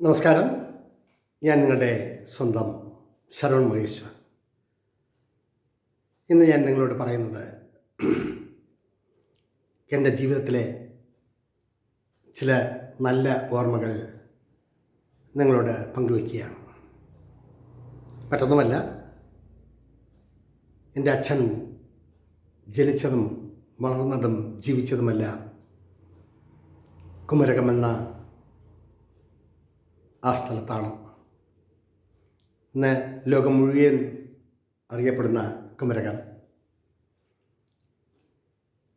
നമസ്കാരം. ഞാൻ നിങ്ങളുടെ സ്വന്തം ശരവൺ മഹേശ്വർ. ഇന്ന് ഞാൻ നിങ്ങളോട് പറയുന്നത് എൻ്റെ ജീവിതത്തിലെ ചില നല്ല ഓർമ്മകൾ നിങ്ങളോട് പങ്കുവയ്ക്കുകയാണ്. മറ്റൊന്നുമല്ല, എൻ്റെ അച്ഛൻ ജനിച്ചതും വളർന്നതും ജീവിച്ചതുമെല്ലാം കുമരകമെന്ന ആ സ്ഥലത്താണ്. ഇന്ന് ലോകം മുഴുവൻ അറിയപ്പെടുന്ന കുമരകം.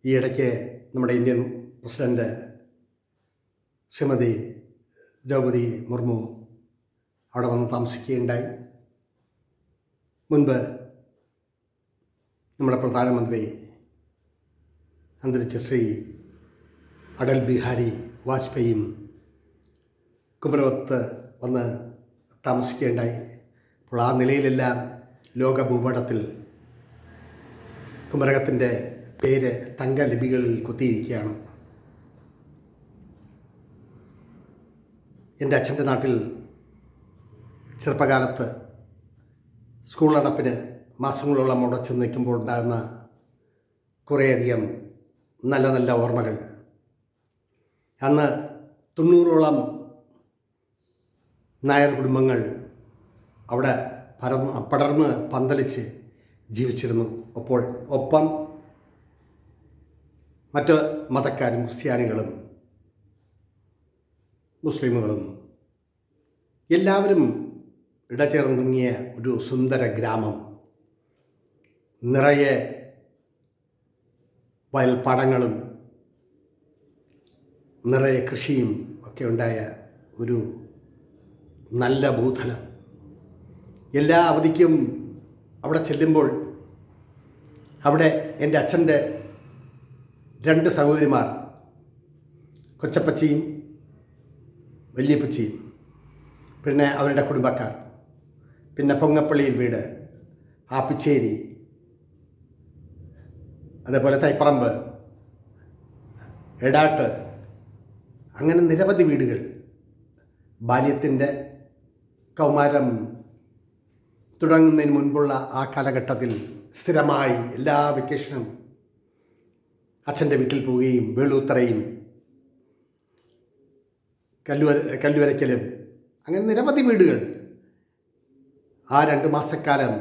ഈ ഇടയ്ക്ക് നമ്മുടെ ഇന്ത്യൻ പ്രസിഡൻറ്റ് ശ്രീമതി ദ്രൗപദി മുർമു അവിടെ വന്ന് താമസിക്കുകയുണ്ടായി. മുൻപ് നമ്മുടെ പ്രധാനമന്ത്രി അന്തരിച്ച ശ്രീ അടൽ ബിഹാരി വാജ്പേയിയും കുമരകത്ത് വന്ന് താമസിക്കുകയുണ്ടായി. അപ്പോൾ ആ നിലയിലെല്ലാം ലോക ഭൂപടത്തിൽ കുമരകത്തിൻ്റെ പേര് തങ്ക ലിപികളിൽ കുത്തിയിരിക്കുകയാണ്. എൻ്റെ അച്ഛൻ്റെ നാട്ടിൽ ചെറുപ്പകാലത്ത് സ്കൂൾ അടപ്പിന് മാസങ്ങളോളം അവിടെ ചെന്ന് നിൽക്കുമ്പോൾ ഉണ്ടാകുന്ന കുറേയധികം നല്ല നല്ല ഓർമ്മകൾ. അന്ന് 90ഓളം നായർ കുടുംബങ്ങൾ അവിടെ പടർന്ന് പന്തലിച്ച് ജീവിച്ചിരുന്നു. ഒപ്പം മറ്റ് മതക്കാരും ക്രിസ്ത്യാനികളും മുസ്ലിമുകളും എല്ലാവരും ഇടചേർന്നിങ്ങിയ ഒരു സുന്ദര ഗ്രാമം. നിറയെ വയൽപ്പാടങ്ങളും നിറയെ കൃഷിയും ഒക്കെ ഉണ്ടായ ഒരു നല്ല ഭൂതലം. എല്ലാ അവധിക്കും അവിടെ ചെല്ലുമ്പോൾ അവിടെ എൻ്റെ അച്ഛൻ്റെ 2 സഹോദരിമാർ, കൊച്ചപ്പച്ചിയും വലിയപ്പച്ചിയും, പിന്നെ അവരുടെ കുടുംബക്കാർ, പിന്നെ പൊങ്ങപ്പള്ളിയിൽ വീട്, ആപ്പിച്ചേരി, അതേപോലെ തൈപ്പറമ്പ്, എടാട്ട്, അങ്ങനെ നിരവധി വീടുകൾ. ബാല്യത്തിൻ്റെ കൗമാരം തുടങ്ങുന്നതിന് മുൻപുള്ള ആ കാലഘട്ടത്തിൽ സ്ഥിരമായി എല്ലാ വെക്കേഷനും അച്ഛൻ്റെ വീട്ടിൽ പോവുകയും വേളൂത്തറയും കല്ലുവരയ്ക്കലും അങ്ങനെ നിരവധി വീടുകൾ. ആ 2 മാസക്കാലം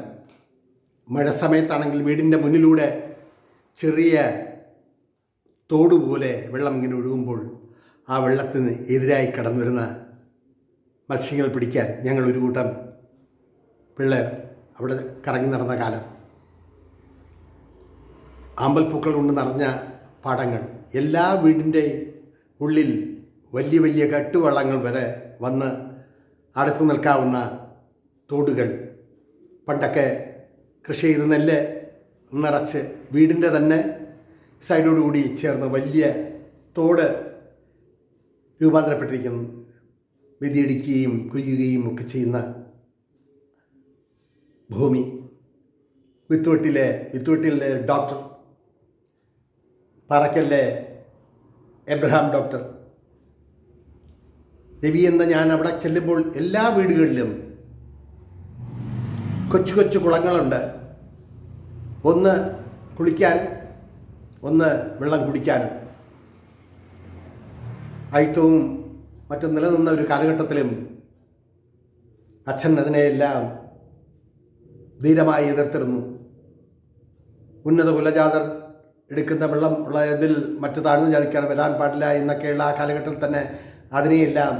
മഴ സമയത്താണെങ്കിൽ വീടിൻ്റെ മുന്നിലൂടെ ചെറിയ തോടുപോലെ വെള്ളം ഇങ്ങനെ ഒഴുകുമ്പോൾ ആ വെള്ളത്തിന് എതിരായി കടന്നു വരുന്ന മത്സ്യങ്ങൾ പിടിക്കാൻ ഞങ്ങൾ ഒരു കൂട്ടം പിള്ളേർ അവിടെ കറങ്ങി നടന്ന കാലം. ആമ്പൽപ്പൂക്കൾ കൊണ്ട് നിറഞ്ഞ പാടങ്ങൾ, എല്ലാ വീടിൻ്റെ ഉള്ളിൽ വലിയ വലിയ കെട്ടുവള്ളങ്ങൾ വരെ വന്ന് അടുത്ത് നിൽക്കാവുന്ന തോടുകൾ. പണ്ടൊക്കെ കൃഷി ചെയ്ത് നെല്ല് നിറച്ച് വീടിൻ്റെ തന്നെ സൈഡോടുകൂടി ചേർന്ന് വലിയ തോട് രൂപാന്തരപ്പെട്ടിരിക്കുന്നു. വിധിയിടിക്കുകയും കൊയ്യുകയും ഒക്കെ ചെയ്യുന്ന ഭൂമി. വിത്തുവെട്ടിലെ ഡോക്ടർ, പാറക്കലിലെ എബ്രഹാം ഡോക്ടർ, രവി എന്ന ഞാൻ അവിടെ ചെല്ലുമ്പോൾ എല്ലാ വീടുകളിലും കൊച്ചു കൊച്ചു കുളങ്ങളുണ്ട്. ഒന്ന് കുളിക്കാനും ഒന്ന് വെള്ളം കുടിക്കാനും. അയിത്തവും മറ്റും നിലനിന്ന ഒരു കാലഘട്ടത്തിലും അച്ഛൻ അതിനെയെല്ലാം ധീരമായി എതിർത്തിരുന്നു. ഉന്നത കുലജാതർ എടുക്കുന്ന വെള്ളം ഉള്ളതിൽ മറ്റു താഴ്ന്ന ജാതിക്കാർ വരാൻ പാടില്ല എന്നൊക്കെയുള്ള ആ കാലഘട്ടത്തിൽ തന്നെ അതിനെയെല്ലാം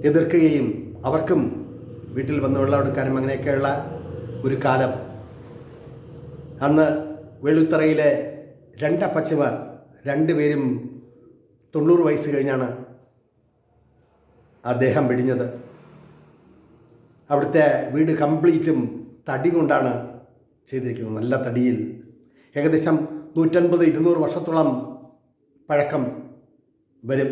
എതിർക്കുകയും അവർക്കും വീട്ടിൽ വന്ന് വെള്ളം എടുക്കാനും അങ്ങനെയൊക്കെയുള്ള ഒരു കാലം. അന്ന് വെളുത്തറയിലെ 2 അപ്പച്ചമാർ, 2 പേരും 90 വയസ്സ് കഴിഞ്ഞാണ് അദ്ദേഹം വെടിഞ്ഞത്. അവിടുത്തെ വീട് കംപ്ലീറ്റും തടി കൊണ്ടാണ് ചെയ്തിരിക്കുന്നത്. നല്ല തടിയിൽ ഏകദേശം 150-200 വർഷത്തോളം പഴക്കം വരും.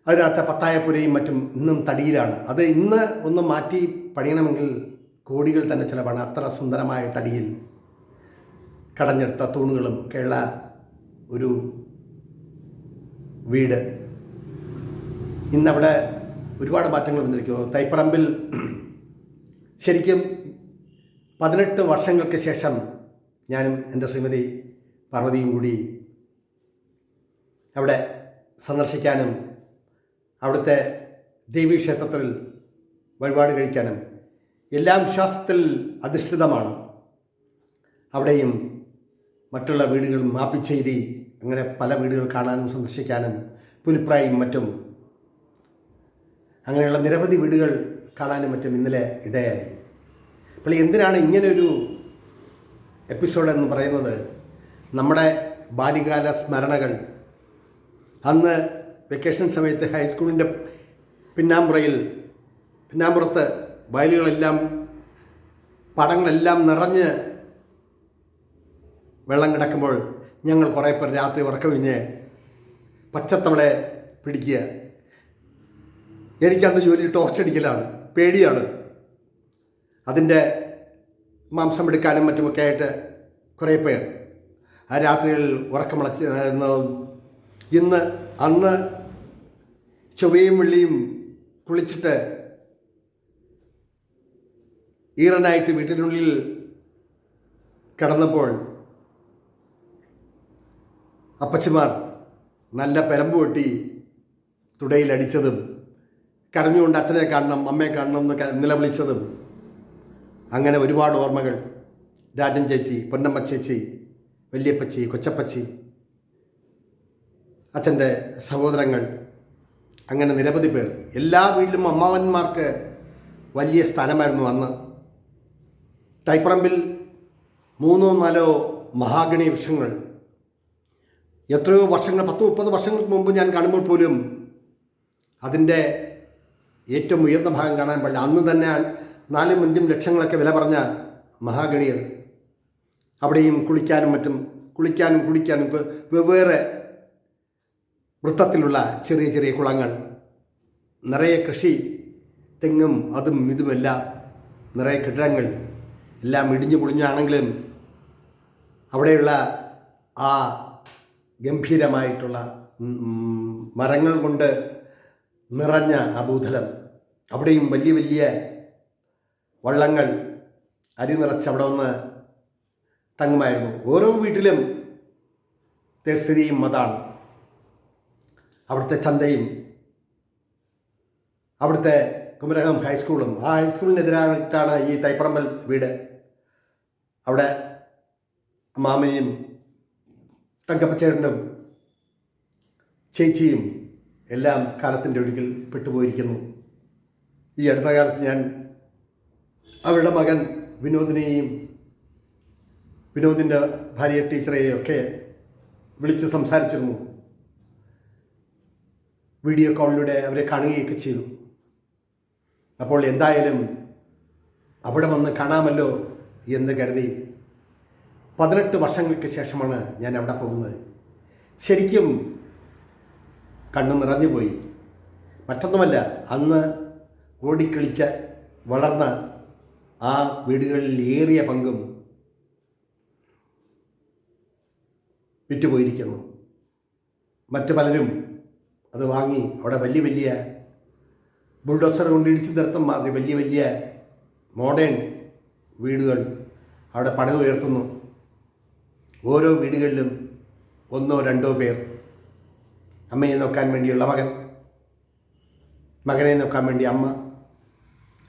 അതിനകത്ത് പത്തായപ്പുരയും മറ്റും ഇന്നും തടിയിലാണ്. അത് ഇന്ന് ഒന്ന് മാറ്റി പണിയണമെങ്കിൽ കോടികൾ തന്നെ ചിലവാണ്. അത്ര സുന്ദരമായ തടിയിൽ കടഞ്ഞെടുത്ത തൂണുകളും ഒക്കെയുള്ള ഒരു വീട്. ഇന്നവിടെ ഒരുപാട് മാറ്റങ്ങൾ വന്നിരിക്കുന്നു. തൈപ്പറമ്പിൽ ശരിക്കും 18 വർഷങ്ങൾക്ക് ശേഷം ഞാനും എൻ്റെ ശ്രീമതി പാർവതിയും കൂടി അവിടെ സന്ദർശിക്കാനും അവിടുത്തെ ദേവീക്ഷേത്രത്തിൽ വഴിപാട് കഴിക്കാനും എല്ലാം വിശ്വാസത്തിൽ അധിഷ്ഠിതമാണ്. അവിടെയും മറ്റുള്ള വീടുകളും മാപ്പിച്ചേരി അങ്ങനെ പല വീടുകൾ കാണാനും സന്ദർശിക്കാനും പുലിപ്രായും മറ്റും അങ്ങനെയുള്ള നിരവധി വീടുകൾ കാണാനും മറ്റും ഇന്നലെ ഇടയായി. അപ്പോൾ എന്തിനാണ് ഇങ്ങനൊരു എപ്പിസോഡ് എന്ന് പറയുന്നത്? നമ്മുടെ ബാല്യകാല സ്മരണകൾ. അന്ന് വെക്കേഷൻ സമയത്ത് ഹൈസ്കൂളിൻ്റെ പിന്നാമ്പുറത്ത് വയലുകളെല്ലാം പടങ്ങളെല്ലാം നിറഞ്ഞ് വെള്ളം കിടക്കുമ്പോൾ ഞങ്ങൾ കുറേ പേർ രാത്രി ഉറക്കമിഞ്ഞ് പച്ചത്തവളെ പിടിക്കുക. എനിക്കന്ന് ജോലി ടോർച്ചടിക്കലാണ്, പേടിയാണ്. അതിൻ്റെ മാംസം എടുക്കാനും മറ്റുമൊക്കെ ആയിട്ട് കുറേ പേർ ആ രാത്രികളിൽ ഉറക്കമിളച്ച് അന്ന് ചൊവ്വയും വെള്ളിയും കുളിച്ചിട്ട് ഈറനായിട്ട് വീട്ടിനുള്ളിൽ കിടന്നപ്പോൾ അപ്പച്ചിമാർ നല്ല പെരമ്പ് വെട്ടി തുടയിലടിച്ചതും കരഞ്ഞുകൊണ്ട് അച്ഛനെ കാണണം അമ്മയെ കാണണം എന്ന് നിലവിളിച്ചതും അങ്ങനെ ഒരുപാട് ഓർമ്മകൾ. രാജൻ ചേച്ചി, പൊന്നമ്മ ചേച്ചി, വല്യപ്പച്ചി, കൊച്ചപ്പച്ചി, അച്ഛൻ്റെ സഹോദരങ്ങൾ, അങ്ങനെ നിരവധി പേർ. എല്ലാ വീട്ടിലും അമ്മാവന്മാർക്ക് വലിയ സ്ഥാനമായിരുന്നു അന്ന്. തൈപ്പറമ്പിൽ 3-4 മഹാഗണി വൃക്ഷങ്ങൾ എത്രയോ വർഷങ്ങൾ 10-30 വർഷങ്ങൾക്ക് മുമ്പ് ഞാൻ കാണുമ്പോൾ പോലും അതിൻ്റെ ഏറ്റവും ഉയർന്ന ഭാഗം കാണാൻ പാടില്ല. അന്ന് തന്നെ 4-5 ലക്ഷങ്ങളൊക്കെ വില പറഞ്ഞ മഹാഗണികൾ. അവിടെയും കുളിക്കാനും കുടിക്കാനും വെവ്വേറെ വൃത്തത്തിലുള്ള ചെറിയ ചെറിയ കുളങ്ങൾ, നിറയെ കൃഷി, തെങ്ങും അതും ഇതുമെല്ലാം, നിറയെ കെട്ടിടങ്ങൾ, എല്ലാം ഇടിഞ്ഞു പൊളിഞ്ഞാണെങ്കിലും അവിടെയുള്ള ആ ഗംഭീരമായിട്ടുള്ള മരങ്ങൾ കൊണ്ട് നിറഞ്ഞ ആ ഭൂതലം, അവിടെയും വലിയ വലിയ വള്ളങ്ങൾ അരി നിറച്ച് അവിടെ വന്ന് തങ്ങുമായിരുന്നു. ഓരോ വീട്ടിലും സ്ഥിതിയും അതാണ്. അവിടുത്തെ ചന്തയും അവിടുത്തെ കുമരകം ഹൈസ്കൂളും, ആ ഹൈസ്കൂളിനെതിരായിട്ടാണ് ഈ തൈപ്പറമ്പൽ വീട്. അവിടെ മാമയും തങ്കപ്പച്ചേട്ടനും ചേച്ചിയും എല്ലാം കാലത്തിൻ്റെ ഒഴുക്കിൽ പെട്ടുപോയിരിക്കുന്നു. ഈ അടുത്ത കാലത്ത് ഞാൻ അവരുടെ മകൻ വിനോദിൻ്റെ ഭാര്യ ടീച്ചറെയും ഒക്കെ വിളിച്ച് സംസാരിച്ചിരുന്നു. വീഡിയോ കോളിലൂടെ അവരെ കാണുകയൊക്കെ ചെയ്തു. അപ്പോൾ എന്തായാലും അവിടെ വന്ന് കാണാമല്ലോ എന്ന് കരുതി 18 വർഷങ്ങൾക്ക് ശേഷമാണ് ഞാൻ അവിടെ പോകുന്നത്. ശരിക്കും കണ്ണു നിറഞ്ഞുപോയി. മറ്റൊന്നുമല്ല, അന്ന് ഓടിക്കളിച്ച് വളർന്ന ആ വീടുകളിൽ ഏറിയ പങ്കും വിറ്റുപോയിരിക്കുന്നു. മറ്റു പലരും അത് വാങ്ങി അവിടെ വലിയ വലിയ ബുൾഡോസർ കൊണ്ട് ഇടിച്ചു നിർത്തും മാതിരി വലിയ വലിയ മോഡേൺ വീടുകൾ അവിടെ പണിതുയർത്തുന്നു. ഓരോ വീടുകളിലും 1-2 പേർ, അമ്മയെ നോക്കാൻ വേണ്ടിയുള്ള മകൻ, മകനെ നോക്കാൻ വേണ്ടി അമ്മ,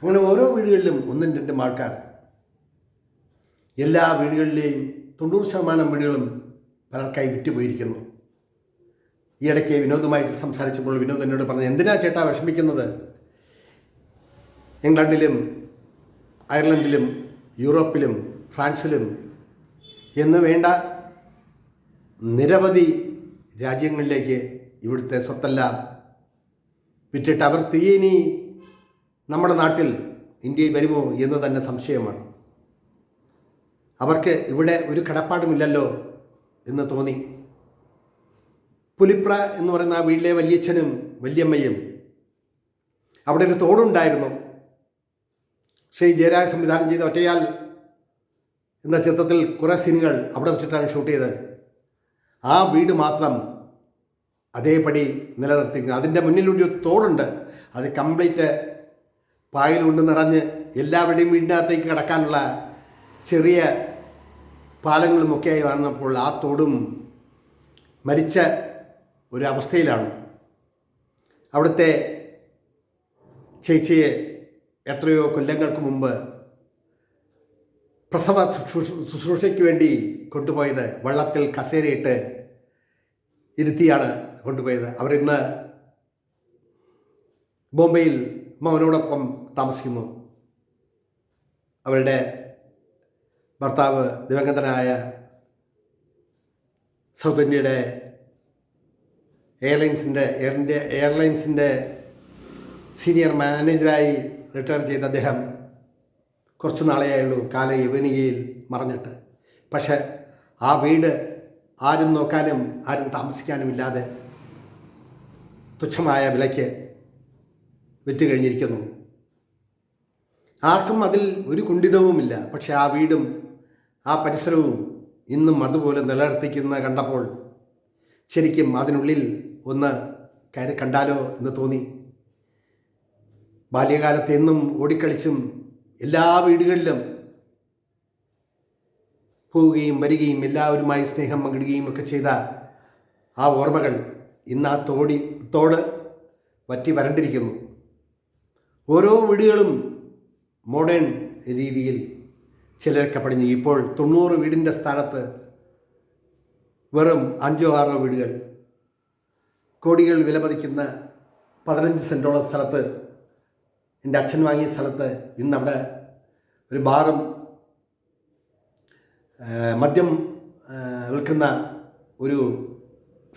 അങ്ങനെ ഓരോ വീടുകളിലും 1-2 ആൾക്കാർ. എല്ലാ വീടുകളിലെയും 90% വീടുകളും പലർക്കായി വിറ്റുപോയിരിക്കുന്നു. ഈ ഇടയ്ക്ക് വിനോദുമായിട്ട് സംസാരിച്ചപ്പോൾ വിനോദ് എന്നോട് പറഞ്ഞു, എന്തിനാ ചേട്ടാ വിഷമിക്കുന്നത്? ഇംഗ്ലണ്ടിലും അയർലൻഡിലും യൂറോപ്പിലും ഫ്രാൻസിലും എന്ന് വേണ്ട നിരവധി രാജ്യങ്ങളിലേക്ക് ഇവിടുത്തെ സ്വത്തെല്ലാം വിറ്റിട്ട് അവർ തിരികെ നമ്മുടെ നാട്ടിൽ ഇന്ത്യയിൽ വരുമോ എന്ന് തന്നെ സംശയമാണ്. അവർക്ക് ഇവിടെ ഒരു കടപ്പാടുമില്ലല്ലോ എന്ന് തോന്നി. പുലിപ്ര എന്ന് പറയുന്ന ആ വീട്ടിലെ വല്യച്ഛനും വല്യമ്മയും, അവിടെ ഒരു തോടുണ്ടായിരുന്നു. ശ്രീ ജയരാജ് സംവിധാനം ചെയ്ത ഒറ്റയാൽ എന്ന ചിത്രത്തിൽ കുറേ സീനുകൾ അവിടെ വെച്ചിട്ടാണ് ഷൂട്ട് ചെയ്തത്. ആ വീട് മാത്രം അതേപടി നിലനിർത്തിക്കുന്നത്. അതിൻ്റെ മുന്നിലൊരു തോടുണ്ട്, അത് കംപ്ലീറ്റ് പായൽ കൊണ്ട് നിറഞ്ഞ് എല്ലാവരുടെയും വീടിനകത്തേക്ക് കിടക്കാനുള്ള ചെറിയ പാലങ്ങളുമൊക്കെയായി വന്നപ്പോൾ ആ തോടും മരിച്ച ഒരു അവസ്ഥയിലാണ്. അവിടുത്തെ ചേച്ചിയെ എത്രയോ കൊല്ലങ്ങൾക്ക് മുമ്പ് പ്രസവ ശുശ്രൂഷയ്ക്ക് വേണ്ടി കൊണ്ടുപോയത് വെള്ളത്തിൽ കസേരയിട്ട് ഇരുത്തിയാണ് കൊണ്ടുപോയത്. അവരിന്ന് ബോംബെയിൽ മകനോടൊപ്പം താമസിക്കുന്നു. അവരുടെ ഭർത്താവ് ദിവംഗതനായ സൗത്ത് ഇന്ത്യയുടെ എയർലൈൻസിൻ്റെ സീനിയർ മാനേജറായി റിട്ടയർ ചെയ്ത അദ്ദേഹം കുറച്ച് നാളെയായുള്ളൂ കാല യവനികയിൽ മറഞ്ഞിട്ട്. പക്ഷെ ആ വീട് ആരും നോക്കാനും ആരും താമസിക്കാനും ഇല്ലാതെ തുച്ഛമായ വിലയ്ക്ക് വിറ്റ് കഴിഞ്ഞിരിക്കുന്നു. ആർക്കും അതിൽ ഒരു കുണ്ഠിതവുമില്ല. പക്ഷെ ആ വീടും ആ പരിസരവും ഇന്നും അതുപോലെ നിലനിർത്തിക്കുന്ന കണ്ടപ്പോൾ ശരിക്കും അതിനുള്ളിൽ ഒന്ന് കയറി കണ്ടാലോ എന്ന് തോന്നി. ബാല്യകാലത്ത് എന്നും ഓടിക്കളിച്ചും എല്ലാ വീടുകളിലും പോവുകയും വരികയും എല്ലാവരുമായി സ്നേഹം പങ്കിടുകയും ഒക്കെ ചെയ്ത ആ ഓർമ്മകൾ ഇന്ന് ആ തോട് വറ്റി വരണ്ടിരിക്കുന്നു. ഓരോ വീടുകളും മോഡേൺ രീതിയിൽ ചിലരൊക്കെ പണിഞ്ഞു. ഇപ്പോൾ 90 വീടിൻ്റെ സ്ഥാനത്ത് വെറും 5-6 വീടുകൾ. കോടികൾ വിലമതിക്കുന്ന 15 സെൻറ്റോളം സ്ഥലത്ത്, എൻ്റെ അച്ഛൻ വാങ്ങിയ സ്ഥലത്ത് ഇന്നവിടെ ഒരു ബാറും മദ്യം വിൽക്കുന്ന ഒരു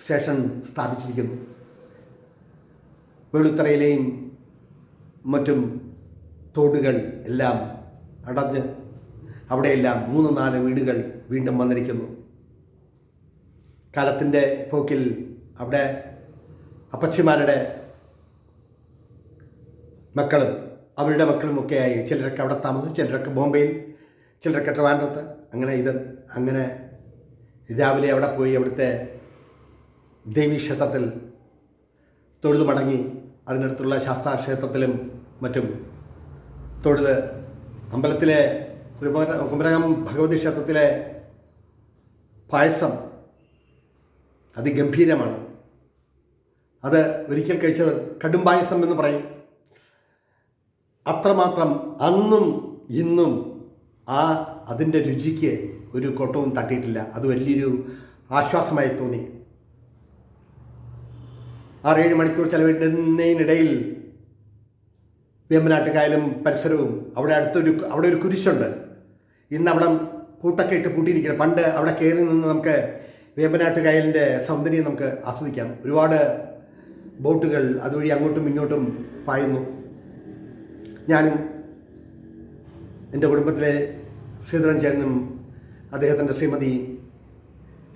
സ്റ്റേഷൻ സ്ഥാപിച്ചിരിക്കുന്നു. വെളുത്തറയിലെയും മറ്റും തോടുകൾ എല്ലാം അടഞ്ഞ് അവിടെയെല്ലാം 3-4 വീടുകൾ വീണ്ടും വന്നിരിക്കുന്നു. കാലത്തിൻ്റെ പോക്കിൽ അവിടെ അപ്പച്ചിമാരുടെ മക്കളും അവരുടെ മക്കളുമൊക്കെയായി ചിലരൊക്കെ അവിടെ താമസിച്ചു, ചിലരൊക്കെ ബോംബെയിൽ, ചിലരൊക്കെ ട്രിവാൻഡ്രത്ത്. അങ്ങനെ രാവിലെ അവിടെ പോയി അവിടുത്തെ ദേവീക്ഷേത്രത്തിൽ തൊഴുതു മടങ്ങി അതിനടുത്തുള്ള ശാസ്താ ക്ഷേത്രത്തിലും മറ്റും തൊഴുത് അമ്പലത്തിലെ കുമരകം ഭഗവതി ക്ഷേത്രത്തിലെ പായസം അതിഗംഭീരമാണ്. അത് ഒരിക്കൽ കഴിച്ചവർ കടും പായസം എന്ന് പറയും. അത്രമാത്രം അന്നും ഇന്നും അതിൻ്റെ രുചിക്ക് ഒരു കോട്ടവും തട്ടിയിട്ടില്ല. അത് വലിയൊരു ആശ്വാസമായി തോന്നി. 6-7 മണിക്കൂർ ചെലവിടുന്നതിനിടയിൽ വേമ്പനാട്ടുകായലും പരിസരവും അവിടെ ഒരു കുരിശുണ്ട്. ഇന്ന് അവിടെ പൂട്ടൊക്കെ ഇട്ട് പൂട്ടിയിരിക്കണം. പണ്ട് അവിടെ കയറി നിന്ന് നമുക്ക് വേമ്പനാട്ടുകായലിൻ്റെ സൗന്ദര്യം നമുക്ക് ആസ്വദിക്കാം. ഒരുപാട് ബോട്ടുകൾ അതുവഴി അങ്ങോട്ടും ഇങ്ങോട്ടും പായുന്നു. ഞാനും എൻ്റെ കുടുംബത്തിലെ ശ്രീധരൻ ചേട്ടനും അദ്ദേഹത്തിൻ്റെ ശ്രീമതിയും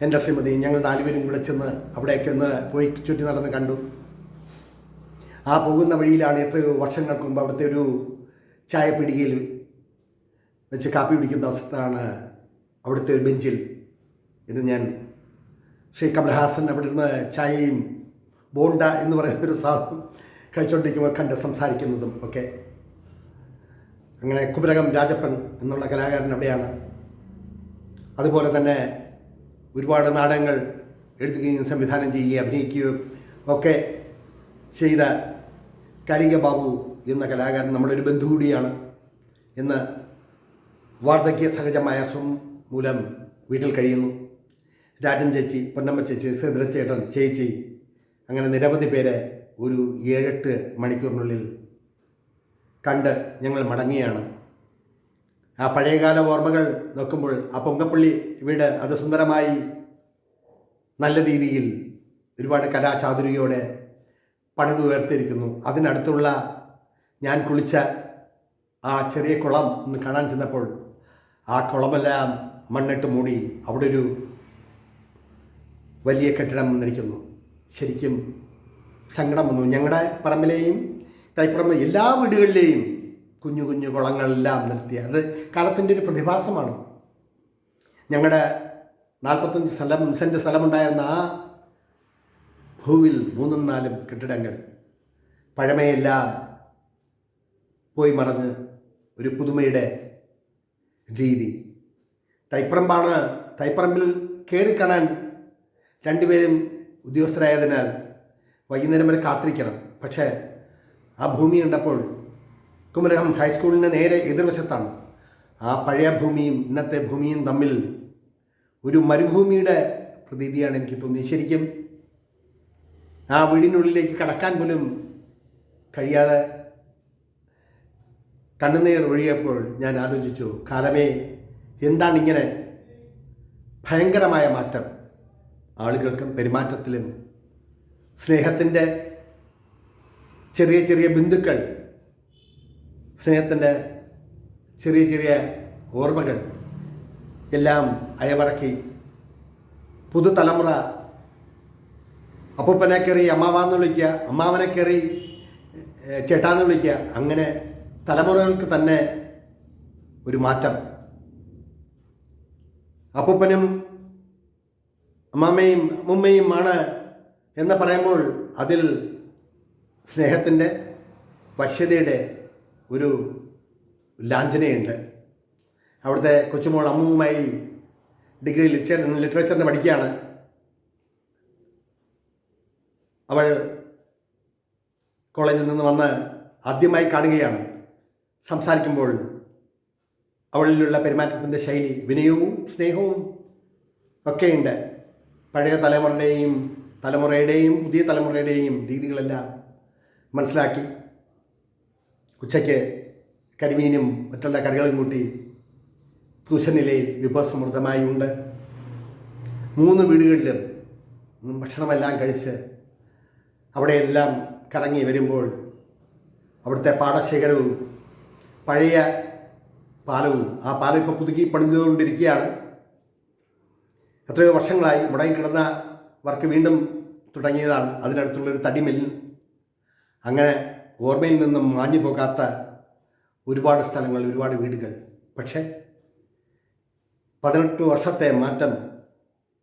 എൻ്റെ ശ്രീമതിയും ഞങ്ങൾ 4 പേരും കൂടെ ചെന്ന് അവിടേക്ക് ഒന്ന് പോയി ചുറ്റി നടന്ന് കണ്ടു. ആ പോകുന്ന വഴിയിലാണ് എത്രയോ വർഷങ്ങൾക്ക് മുമ്പ് അവിടുത്തെ ഒരു ചായപ്പീടികയിൽ വെച്ച് കാപ്പി കുടിക്കുന്ന അവസ്ഥയാണ് അവിടുത്തെ ഒരു ബെഞ്ചിൽ ഇന്ന് ഞാൻ ശ്രീ കമൽഹാസൻ അവിടെ ഇരുന്ന് ചായയും ബോണ്ട എന്ന് പറയുന്നൊരു സാധനം കഴിച്ചുകൊണ്ടിരിക്കുമ്പോൾ കണ്ട് സംസാരിക്കുന്നതും ഒക്കെ. അങ്ങനെ കുമരകം രാജപ്പൻ എന്നുള്ള കലാകാരൻ അവിടെയാണ്. അതുപോലെ തന്നെ ഒരുപാട് നാടകങ്ങൾ എഴുതുകയും സംവിധാനം ചെയ്യുകയും അഭിനയിക്കുകയും ഒക്കെ ചെയ്ത കാരിക ബാബു എന്ന കലാകാരൻ നമ്മുടെ ഒരു ബന്ധു കൂടിയാണ്. ഇന്ന് വാർദ്ധക്യ സഹജമായ മൂലം വീട്ടിൽ കഴിയുന്നു. രാജൻ ചേച്ചി, പൊന്നമ്മ ചേച്ചി, സേന്ദ്രച്ചേട്ടൻ ചേച്ചി, അങ്ങനെ നിരവധി പേരെ ഒരു 7-8 മണിക്കൂറിനുള്ളിൽ കണ്ട് ഞങ്ങൾ മടങ്ങിയാണ്. ആ പഴയകാല ഓർമ്മകൾ നോക്കുമ്പോൾ ആ പൊങ്കപ്പള്ളി വീട് അത് സുന്ദരമായി നല്ല രീതിയിൽ ഒരുപാട് കലാചാതുരിയോടെ പണിതുയർത്തിയിരിക്കുന്നു. അതിനടുത്തുള്ള ഞാൻ കുളിച്ച ആ ചെറിയ കുളം ഒന്ന് കാണാൻ ചെന്നപ്പോൾ ആ കുളമെല്ലാം മണ്ണിട്ട് മൂടി അവിടെ ഒരു വലിയ കെട്ടിടം വന്നിരിക്കുന്നു. ശരിക്കും സങ്കടം വന്നു. ഞങ്ങളുടെ പറമ്പിലെയും തൈപ്പറമ്പ് എല്ലാ വീടുകളിലെയും കുഞ്ഞു കുഞ്ഞു കുളങ്ങളെല്ലാം നിർത്തിയ അത് കാലത്തിൻ്റെ ഒരു പ്രതിഭാസമാണ്. ഞങ്ങളുടെ 45 സെൻറ്റ് സ്ഥലമുണ്ടായിരുന്ന ആ ഭൂവിൽ 3-4 കെട്ടിടങ്ങൾ, പഴമയെല്ലാം പോയി മറഞ്ഞ് ഒരു പുതുമയുടെ രീതി. തൈപ്പറമ്പിൽ കയറി കാണാൻ രണ്ടുപേരും ഉദ്യോഗസ്ഥരായതിനാൽ വൈകുന്നേരം വരെ കാത്തിരിക്കണം. പക്ഷേ ആ ഭൂമി ഉണ്ടപ്പോൾ കുമരകം ഹൈസ്കൂളിന് നേരെ എതിർവശത്താണ്. ആ പഴയ ഭൂമിയും ഇന്നത്തെ ഭൂമിയും തമ്മിൽ ഒരു മരുഭൂമിയുടെ പ്രതീതിയാണ് എനിക്ക് തോന്നിയത്. ശരിക്കും ആ വീടിനുള്ളിലേക്ക് കടക്കാൻ പോലും കഴിയാതെ കണ്ണുനീർ ഒഴുകിയപ്പോൾ ഞാൻ ആലോചിച്ചു, കാലമേ എന്താണിങ്ങനെ ഭയങ്കരമായ മാറ്റം ആളുകൾക്കും പെരുമാറ്റത്തിലും. സ്നേഹത്തിൻ്റെ ചെറിയ ചെറിയ ബിന്ദുക്കൾ, സ്നേഹത്തിൻ്റെ ചെറിയ ചെറിയ ഓർമ്മകൾ എല്ലാം അയവിറക്കി പുതുതലമുറ അപ്പൂപ്പനെ കയറി അമ്മാവാന്ന് വിളിക്കുക, അമ്മാവനെ കയറി ചേട്ടാന്ന് വിളിക്കുക. അങ്ങനെ തലമുറകൾക്ക് തന്നെ ഒരു മാറ്റം. അപ്പൂപ്പനും അമ്മാമ്മയും അമ്മുമ്മയും ആണ് എന്ന് പറയുമ്പോൾ അതിൽ സ്നേഹത്തിൻ്റെ, വശ്യതയുടെ ഒരു ലാഞ്ചനയുണ്ട്. അവിടുത്തെ കൊച്ചുമോൾ അമ്മുവുമായി ഡിഗ്രി ലിറ്ററേച്ചറിന് പഠിക്കുകയാണ്. അവൾ കോളേജിൽ നിന്ന് വന്ന് ആദ്യമായി കാണുകയാണ്. സംസാരിക്കുമ്പോൾ അവളിലുള്ള പെരുമാറ്റത്തിൻ്റെ ശൈലി, വിനയവും സ്നേഹവും ഒക്കെയുണ്ട്. പഴയ തലമുറയുടെയും പുതിയ തലമുറയുടെയും രീതികളെല്ലാം മനസ്സിലാക്കി ഉച്ചയ്ക്ക് കരിമീനും മറ്റുള്ള കറികളും കൂട്ടി തൂശനിലയിൽ വിഭവസമൃദ്ധമായി ഉണ്ട്. 3 വീടുകളിലും ഭക്ഷണമെല്ലാം കഴിച്ച് അവിടെയെല്ലാം കറങ്ങി വരുമ്പോൾ അവിടുത്തെ പാടശേഖരവും പഴയ പാലവും, ആ പാലം ഇപ്പോൾ പുതുക്കി പണിതുകൊണ്ടിരിക്കുകയാണ്. എത്രയോ വർഷങ്ങളായി മുടങ്ങിക്കിടന്ന വർക്ക് വീണ്ടും തുടങ്ങിയതാണ്. അതിനടുത്തുള്ളൊരു തടിമില്ല്. അങ്ങനെ ഓർമ്മയിൽ നിന്നും മാഞ്ഞു പോകാത്ത ഒരുപാട് സ്ഥലങ്ങൾ, ഒരുപാട് വീടുകൾ. പക്ഷേ 18 വർഷത്തെ മാറ്റം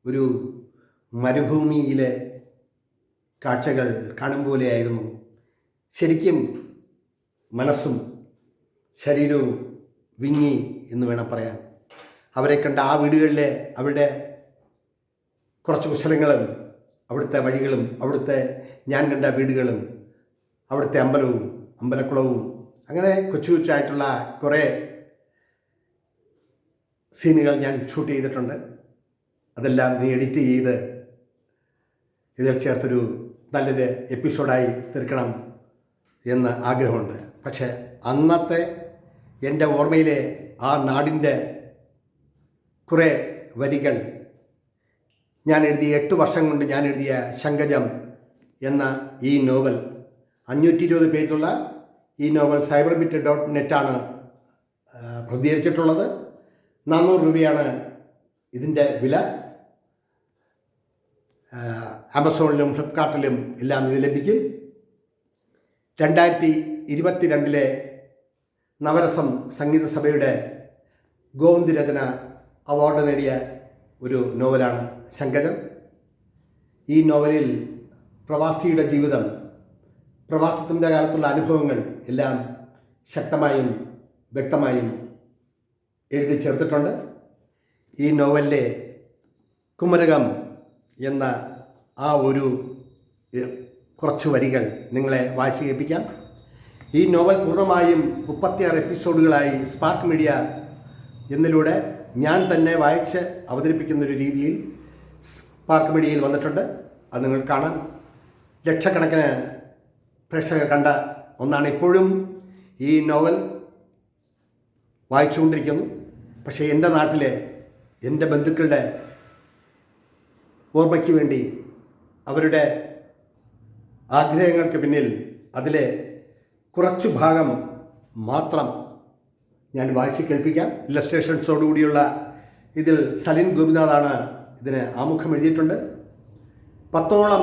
ഒരു മരുഭൂമിയിലെ കാഴ്ചകൾ കാണും പോലെയായിരുന്നു. ശരിക്കും മനസ്സും ശരീരവും വിങ്ങി എന്ന് വേണം പറയാൻ. അവരെ കണ്ട ആ വീടുകളിലെ അവരുടെ കുറച്ച് കുശലങ്ങളും അവിടുത്തെ വഴികളും അവിടുത്തെ ഞാൻ കണ്ട വീടുകളും അവിടുത്തെ അമ്പലവും അമ്പലക്കുളവും അങ്ങനെ കൊച്ചു കൊച്ചായിട്ടുള്ള കുറേ സീനുകൾ ഞാൻ ഷൂട്ട് ചെയ്തിട്ടുണ്ട്. അതെല്ലാം നീ എഡിറ്റ് ചെയ്ത് ഇതിൽ ചേർത്തൊരു നല്ലൊരു എപ്പിസോഡായി തീർക്കണം എന്ന് ആഗ്രഹമുണ്ട്. പക്ഷേ അന്നത്തെ എൻ്റെ ഓർമ്മയിലെ ആ നാടിൻ്റെ കുറേ വരികൾ ഞാൻ എഴുതിയ 8 വർഷം കൊണ്ട് ഞാൻ എഴുതിയ ശങ്കജം എന്ന ഈ നോവൽ, 520 പേജുള്ള ഈ നോവൽ cyberbit.net പ്രസിദ്ധീകരിച്ചിട്ടുള്ളത്. 400 രൂപയാണ് ഇതിൻ്റെ വില. ആമസോണിലും ഫ്ലിപ്കാർട്ടിലും എല്ലാം ഇത് ലഭിക്കും. 2022 നവരസം സംഗീത സഭയുടെ ഗോവിന്ദ് രചന അവാർഡ് നേടിയ ഒരു നോവലാണ് ശങ്കജം. ഈ നോവലിൽ പ്രവാസിയുടെ ജീവിതം, പ്രവാസത്തിൻ്റെ കാലത്തുള്ള അനുഭവങ്ങൾ എല്ലാം ശക്തമായും വ്യക്തമായും എഴുതി ചേർത്തിട്ടുണ്ട്. ഈ നോവലിലെ കുമരകം എന്ന ആ ഒരു കുറച്ച് വരികൾ നിങ്ങളെ വായിച്ച് കേൾപ്പിക്കാം. ഈ നോവൽ പൂർണ്ണമായും 36 എപ്പിസോഡുകളായി സ്പാർക്ക് മീഡിയ എന്നിലൂടെ ഞാൻ തന്നെ വായിച്ച് അവതരിപ്പിക്കുന്നൊരു രീതിയിൽ സ്പാർക്ക് മീഡിയയിൽ വന്നിട്ടുണ്ട്. അത് നിങ്ങൾ കാണാം. ലക്ഷക്കണക്കിന് പ്രേക്ഷകർ കണ്ട ഒന്നാണ്. ഇപ്പോഴും ഈ നോവൽ വായിച്ചുകൊണ്ടിരിക്കുന്നു. പക്ഷേ എൻ്റെ നാട്ടിലെ എൻ്റെ ബന്ധുക്കളുടെ ഓർമ്മയ്ക്ക് വേണ്ടി, അവരുടെ ആഗ്രഹങ്ങൾക്ക് പിന്നിൽ അതിലെ കുറച്ചു ഭാഗം മാത്രം ഞാൻ വായിച്ച് കേൾപ്പിക്കാം. ഇല്ലസ്ട്രേഷൻസോടുകൂടിയുള്ള ഇതിൽ സലിൻ ഗോപിനാഥാണ് ഇതിന് ആമുഖം എഴുതിയിട്ടുണ്ട്. 10ഓളം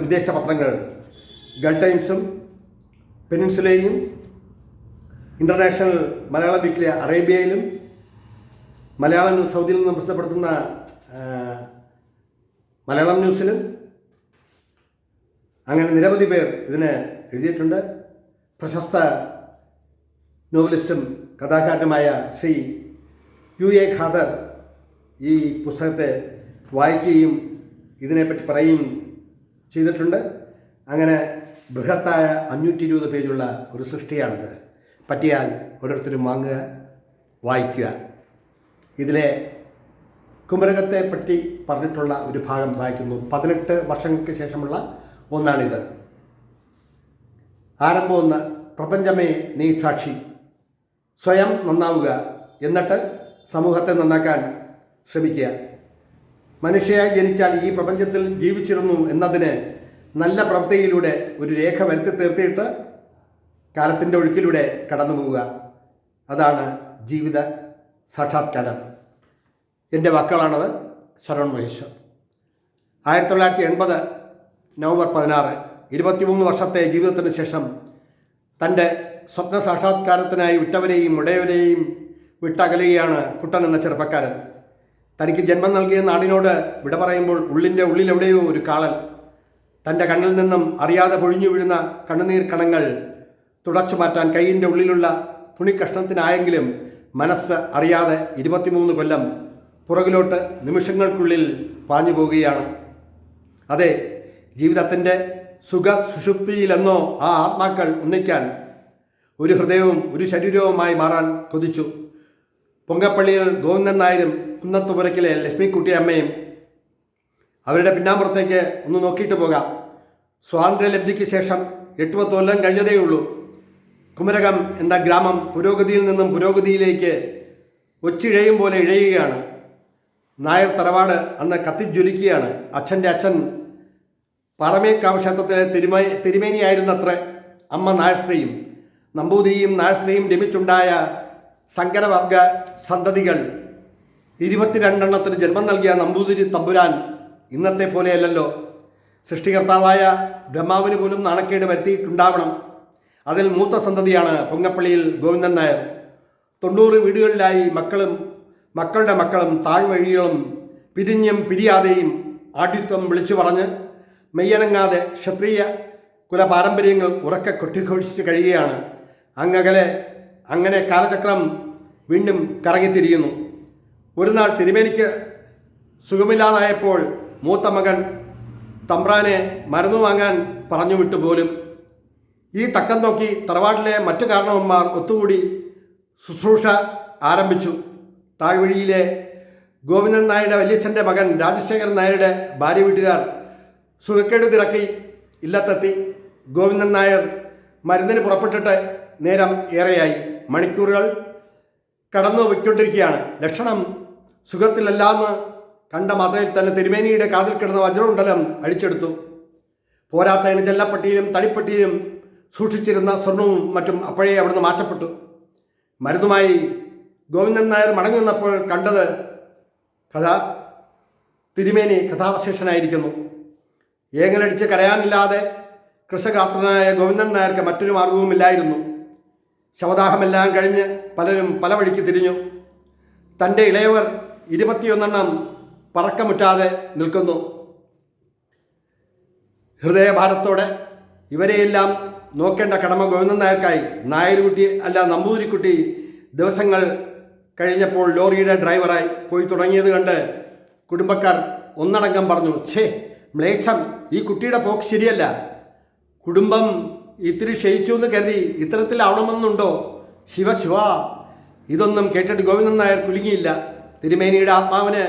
വിദേശ പത്രങ്ങൾ, ഗൾഫ് ടൈംസും പെനിൻസുലയും ഇൻ്റർനാഷണൽ മലയാളം വീക്കിലി അറേബ്യയിലും മലയാളം സൗദിയിൽ നിന്നും പ്രസിദ്ധപ്പെടുത്തുന്ന മലയാളം ന്യൂസിലും അങ്ങനെ നിരവധി പേർ ഇതിന് എഴുതിയിട്ടുണ്ട്. പ്രശസ്ത നോവലിസ്റ്റും കഥാകാരനുമായ ശ്രീ UA ഖാദർ ഈ പുസ്തകത്തെ വായിക്കുകയും ഇതിനെപ്പറ്റി പറയുകയും ചെയ്തിട്ടുണ്ട്. അങ്ങനെ ബൃഹത്തായ 520 പേജുള്ള ഒരു സൃഷ്ടിയാണിത്. പറ്റിയാൽ ഓരോരുത്തരും വാങ്ങുക, വായിക്കുക. ഇതിലെ കുമരകത്തെ പറ്റി പറഞ്ഞിട്ടുള്ള ഒരു ഭാഗം വായിക്കുന്നു. 18 വർഷങ്ങൾക്ക് ശേഷമുള്ള ഒന്നാണിത്. ആരംഭം 1. പ്രപഞ്ചമേ നീ സാക്ഷി. സ്വയം നന്നാവുക, എന്നിട്ട് സമൂഹത്തെ നന്നാക്കാൻ ശ്രമിക്കുക. മനുഷ്യയായി ജനിച്ചാൽ ഈ പ്രപഞ്ചത്തിൽ ജീവിച്ചിരുന്നു എന്നതിന് നല്ല പ്രവൃത്തിയിലൂടെ ഒരു രേഖ വരുത്തി തീർത്തിയിട്ട് കാലത്തിൻ്റെ ഒഴുക്കിലൂടെ കടന്നു പോവുക. അതാണ് ജീവിത സാക്ഷാത്കാരം. എൻ്റെ വാക്കുകളാണത്. ശരവൺ മഹേശ്വർ. 1980 നവംബർ 16. 23 വർഷത്തെ ജീവിതത്തിന് ശേഷം തൻ്റെ സ്വപ്ന സാക്ഷാത്കാരത്തിനായി ഉറ്റവരെയും ഉടയവരെയും വിട്ടകലുകയാണ് കുട്ടൻ എന്ന ചെറുപ്പക്കാരൻ. തനിക്ക് ജന്മം നൽകിയ നാടിനോട് വിട പറയുമ്പോൾ ഉള്ളിൻ്റെ ഉള്ളിലെവിടെയോ ഒരു കാളൽ. തൻ്റെ കണ്ണിൽ നിന്നും അറിയാതെ പൊഴിഞ്ഞു വീഴുന്ന കണ്ണുനീർ കണങ്ങൾ തുടച്ചു മാറ്റാൻ കൈയിൻ്റെ ഉള്ളിലുള്ള തുണിക്കഷ്ണത്തിനായെങ്കിലും മനസ്സ് അറിയാതെ 23 കൊല്ലം പുറകിലോട്ട് നിമിഷങ്ങൾക്കുള്ളിൽ പാഞ്ഞു പോവുകയാണ്. അതെ, ജീവിതത്തിൻ്റെ സുഷുപ്തിയിലെന്നോ ആ ആത്മാക്കൾ ഒന്നിക്കാൻ ഒരു ഹൃദയവും ഒരു ശരീരവുമായി മാറാൻ കൊതിച്ചു. പൊങ്കപ്പള്ളിയിൽ ഗോവിന്ദൻ നായരും കുന്നത്തുപുരയ്ക്കിലെ ലക്ഷ്മിക്കുട്ടിയമ്മയും. അവരുടെ പിന്നാമ്പുറത്തേക്ക് ഒന്ന് നോക്കിയിട്ട് പോകാം. സ്വാതന്ത്ര്യലബ്ധിക്ക് ശേഷം 8 കൊല്ലം കഴിഞ്ഞതേയുള്ളൂ. കുമരകം എന്ന ഗ്രാമം പുരോഗതിയിൽ നിന്നും പുരോഗതിയിലേക്ക് ഒച്ചിഴയും പോലെ ഇഴയുകയാണ്. നായർ തറവാട് അന്ന് കത്തിജ്വലിക്കുകയാണ്. അച്ഛൻ്റെ അച്ഛൻ പാറമേക്കാവ് ക്ഷേത്രത്തിലെ തിരുമേനിയായിരുന്നത്ര. അമ്മ നായർസ്ത്രീയും. നമ്പൂതിരിയും നായർസ്ത്രീയും രമിച്ചുണ്ടായ സങ്കരവർഗ സന്തതികൾ. 22 ജന്മം നൽകിയ നമ്പൂതിരി തമ്പുരാൻ ഇന്നത്തെ പോലെയല്ലല്ലോ. സൃഷ്ടികർത്താവായ ബ്രഹ്മാവിന് പോലും നാണക്കേട് വരുത്തിയിട്ടുണ്ടാവണം. അതിൽ മൂത്ത സന്തതിയാണ് പൊങ്ങപ്പള്ളിയിൽ ഗോവിന്ദൻ നായർ. 90 വീടുകളിലായി മക്കളുടെ മക്കളും താഴ്വഴികളും പിരിഞ്ഞും പിരിയാതെയും ആഢ്യത്വം വിളിച്ചു പറഞ്ഞ് മെയ്യനങ്ങാതെ ക്ഷത്രിയ കുലപാരമ്പര്യങ്ങൾ ഉറക്കെ കൊട്ടിഘോഷിച്ച് കഴിയുകയാണ്. അങ്ങനെ കാലചക്രം വീണ്ടും കറങ്ങിത്തിരിയുന്നു. ഒരു നാൾ തിരുമേനിക്ക് സുഖമില്ലാതായപ്പോൾ മൂത്ത മകൻ തമ്പ്രാനെ മരുന്ന് വാങ്ങാൻ പറഞ്ഞു വിട്ടു പോലും. ഈ തക്കം നോക്കി തറവാട്ടിലെ മറ്റു കാരണവന്മാർ ഒത്തുകൂടി ശുശ്രൂഷ ആരംഭിച്ചു. താഴ്വഴിയിലെ ഗോവിന്ദൻ നായരുടെ വല്യച്ഛൻ്റെ മകൻ രാജശേഖരൻ നായരുടെ ഭാര്യ വീട്ടുകാർ സുഖക്കേട് തിരക്കി ഇല്ലത്തെത്തി. ഗോവിന്ദൻ നായർ മരുന്നിന് പുറപ്പെട്ടിട്ട് നേരം ഏറെയായി. മണിക്കൂറുകൾ കടന്നു പോയിക്കൊണ്ടിരിക്കുകയാണ്. ലക്ഷണം സുഖത്തിലല്ലാന്ന് കണ്ട മാത്രയിൽ തന്നെ തിരുമേനിയുടെ കാതിൽ കിടന്ന വജ്രകുണ്ടലം അഴിച്ചെടുത്തു. പോരാത്തതിന് ചെല്ലപ്പെട്ടിയിലും തടിപ്പെട്ടിയിലും സൂക്ഷിച്ചിരുന്ന സ്വർണവും മറ്റും അപ്പോഴേ അവിടുന്ന് മാറ്റപ്പെട്ടു. മരുന്നുമായി ഗോവിന്ദൻ നായർ മടങ്ങി വന്നപ്പോൾ കണ്ടത് തിരുമേനി കഥാവശേഷനായിരിക്കുന്നു. ഏങ്ങലടിച്ച് കരയാനില്ലാതെ കൃഷഗാത്രനായ ഗോവിന്ദൻ നായർക്ക് മറ്റൊരു മാർഗവുമില്ലായിരുന്നു. ശവദാഹമെല്ലാം കഴിഞ്ഞ് പലരും പല വഴിക്ക് തിരിഞ്ഞു. തൻ്റെ ഇളയവർ 21 പറക്കമുറ്റാതെ നിൽക്കുന്നു. ഹൃദയഭാരത്തോടെ ഇവരെയെല്ലാം നോക്കേണ്ട കടമ ഗോവിന്ദൻ നായർക്കായി. നായരുകുട്ടി അല്ല നമ്പൂതിരിക്കുട്ടി ദിവസങ്ങൾ കഴിഞ്ഞപ്പോൾ ലോറിയുടെ ഡ്രൈവറായി പോയി തുടങ്ങിയത് കണ്ട് കുടുംബക്കാർ ഒന്നടങ്കം പറഞ്ഞു, ഛേ മ്ലേച്ഛം, ഈ കുട്ടിയുടെ പോക്ക് ശരിയല്ല. കുടുംബം ഇത്തിരി ക്ഷയിച്ചു എന്ന് കരുതി ഇത്തരത്തിലാവണമെന്നുണ്ടോ? ശിവ. ഇതൊന്നും കേട്ടിട്ട് ഗോവിന്ദൻ നായർ കുലുങ്ങിയില്ല. തിരുമേനിയുടെ ആത്മാവിന്